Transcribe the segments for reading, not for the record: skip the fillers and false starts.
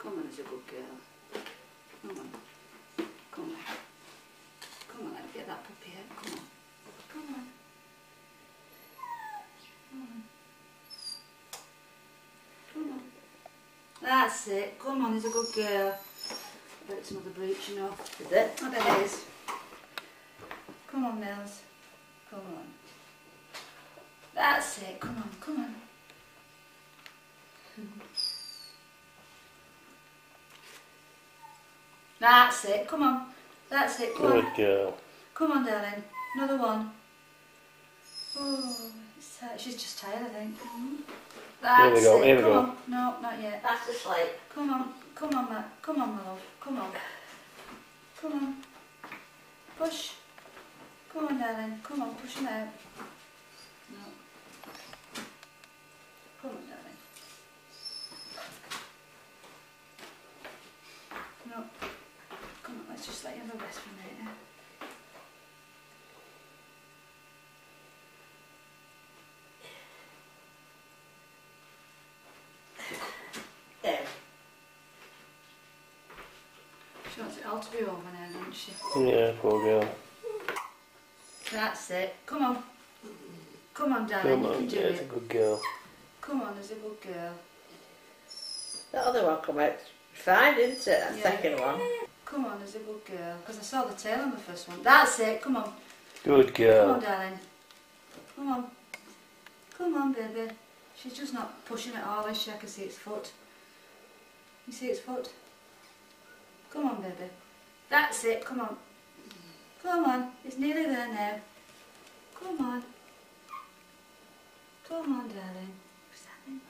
Come on, it's a good girl. Come on. Come on. Come on, let me get that puppy out. Come on. Come on. Come on. Come on. That's it. Come on, he's a good girl. I bet it's another breach, you know. Is it? I bet it is. Come on, Mills. Come on. That's it. Come on, come on. That's it. Come on. That's it. Come Good on. girl. Come on, darling. Another one. Oh, it's tired. She's just tired, I think. That's Here we go. it. Here we Come go. on. No, not yet. That's the slate. Come on. Come on, Matt. Come on, my love. Come on. Come on. Push. Come on, darling. Come on. Push him out. No. Come on, darling. No. Come on, let's just let you have a rest for a minute, yeah? There. She wants it all to be over now, doesn't she? Yeah, poor girl. That's it. Come on. Come on, darling. Come You on, can do yeah, it's a it. good girl. Come on, there's a good girl. That other one come out fine, didn't it? That Yeah. second one. Come on, there's a good girl. Because I saw the tail on the first one. That's it. Come on. Good Come on, girl. darling. Come on. Come on, baby. She's just not pushing at all, is she? I can see its foot. You see its foot? Come on, baby. That's it. Come on. Come on. It's nearly there now. Come on. Come on, darling. What's happening?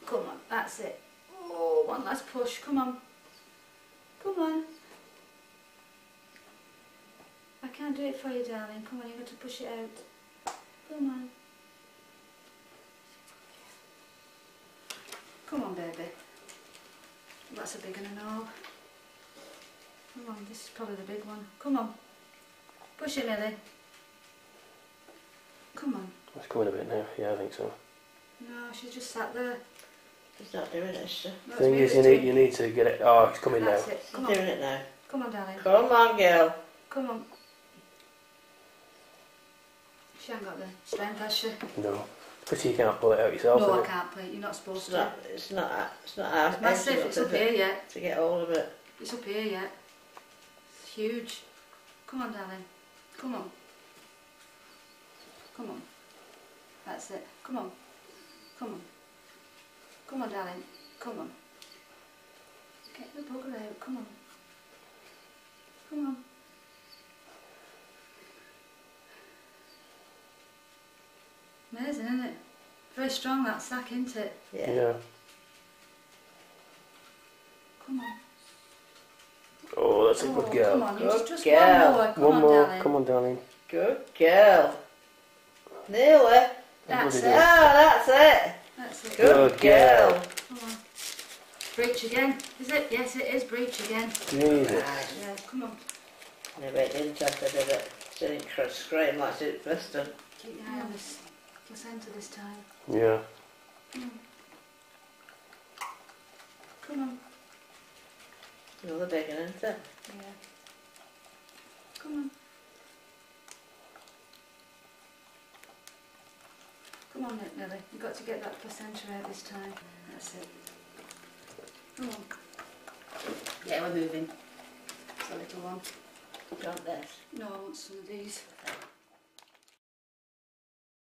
Come on. That's it. Oh, one last push. Come on. Come on. I can't do it for you, darling. Come on, you've got to push it out. Come on. Come on, baby. That's a big one, I know. Come on, this is probably the big one. Come on. Push it, Millie. Come on. It's coming a bit now. Yeah, I think so. No, she's just sat there. She's not doing it, is she? No, Thing it's is, moving you need to get it. Oh, it's coming now. That's it. She's Come on. doing it now. Come on, darling. Come on, girl. Come on. She hasn't got the strength, has she? No. Pity you can't pull it out yourself. No, I isn't it? can't play it. You're not supposed It's to. not. It's not. It's not our It's massive. enough, It's is up it, here yet. to get hold of it. It's up here yet. It's huge. Come on, darling. Come on. Come on. That's it. Come on. Come on. Come on, darling. Come on. Get the bugger out. Come on. Come on. Amazing, isn't it? Very strong, that sack, isn't it? Yeah. Yeah. Come on. Oh, that's a good girl. Come on, Good just girl. one more. Come One on, more. darling. Come on, darling. Good girl. Nearly. That's What it. it is. That's it. That's it. Good girl. Come on. Breach again. Is it? Yes, it is breach again. Jesus. Right. Yeah, come on. Never interested in it. Didn't scream like it first time. Keep your eye on this placenta this time. Yeah. Come on. Come on. Another big one, isn't it? Yeah. Come on. Come on, Millie. You've got to get that placenta out this time. That's it. Come on. Yeah, we're moving. It's a little one. Do you want this? No, I want some of these.